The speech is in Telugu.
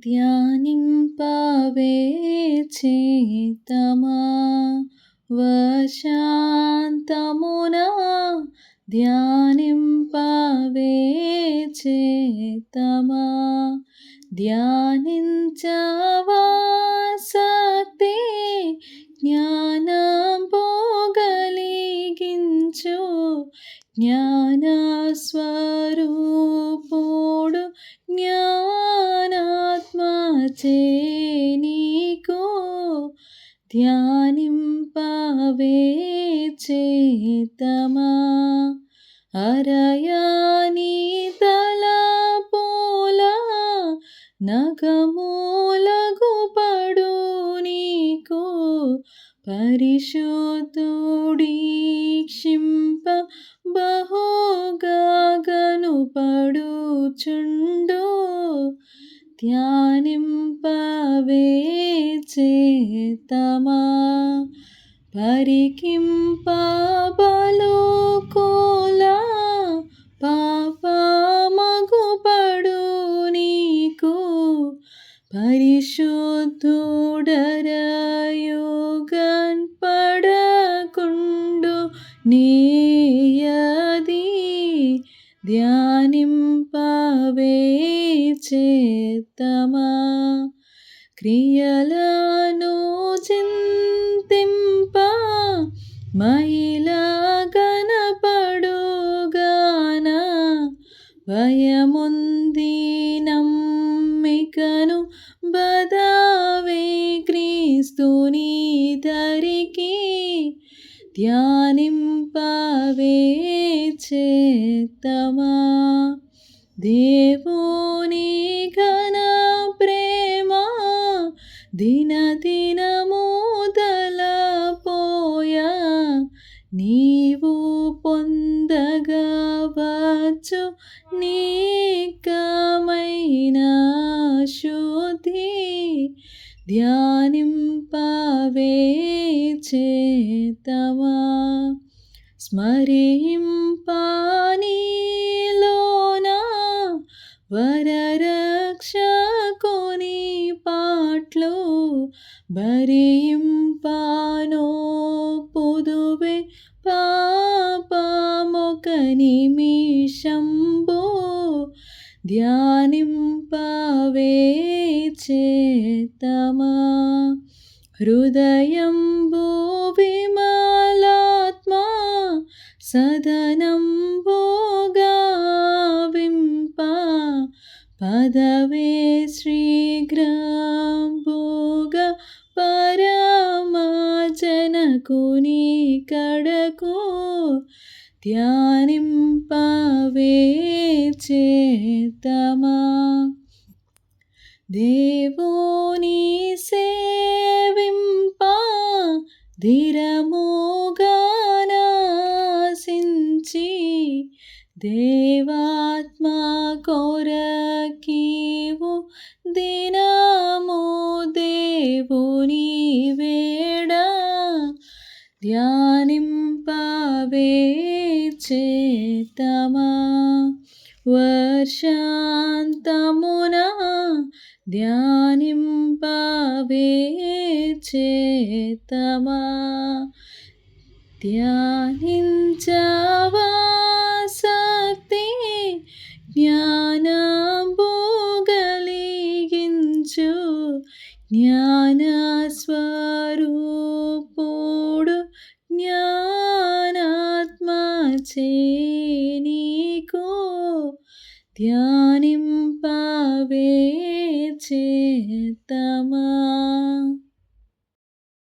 ధ్యానింపవే చేతమా వశాంతమున ధ్యానింపవే చేతమా ధ్యానించవాసక్తి జ్ఞానం పోగలిగించు జ్ఞానస్వరూపుడు జ్ఞానాత్మచే నీకు ధ్యానింపవే చేతమా అరయాని తలపుల నఖములగు పడు నీకు పరిశుద్ధుడీక్షింప బహుగా గనుపడుచుండు ధ్యానింపవే చేతమా పరికింపబలుకుల పాపమగుపడు నీకు పరిశుద్ధుడరయుగన్ పడకుండు నీయది ధ్యానింపవే చేతమా క్రియలను చింతింప మహిళ గణపడుగాన భయముంది నమ్మికను బదావే క్రీస్తుని ధరికి ధ్యానింపవే చేతమా దేవుని ఘన ప్రేమ దినదినము దలపోయా నీవు పొందగవచ్చు నీకమైన శుద్ధి ధ్యానింపవే చేతమా స్మరింపనీలోన వరరక్షకుని పాట్లు భరింపనో పొదువే పాపమొక నిమిషంబు ధ్యానింపవే చేతమా హృదయంబు విమలాత్మ సదనంబుగా వింప పదవే శ్రీగ్రంబుగా పరమజనకుని కడకు ధ్యానింపవే చేతమా దేవుని సేవింప ధీరముగా నాసించి దేవాత్మ కొరకీవు దినము దేవుని వేడ ధ్యానింపవే చేతమా వర్షాంతమున ధ్యానింపవే చేతమా ధ్యానించవాసక్తి జ్ఞానంబు గలిగించు జ్ఞానస్వరూపుడు జ్ఞానాత్మచే నీకు ధ్యానింపవే చేతమా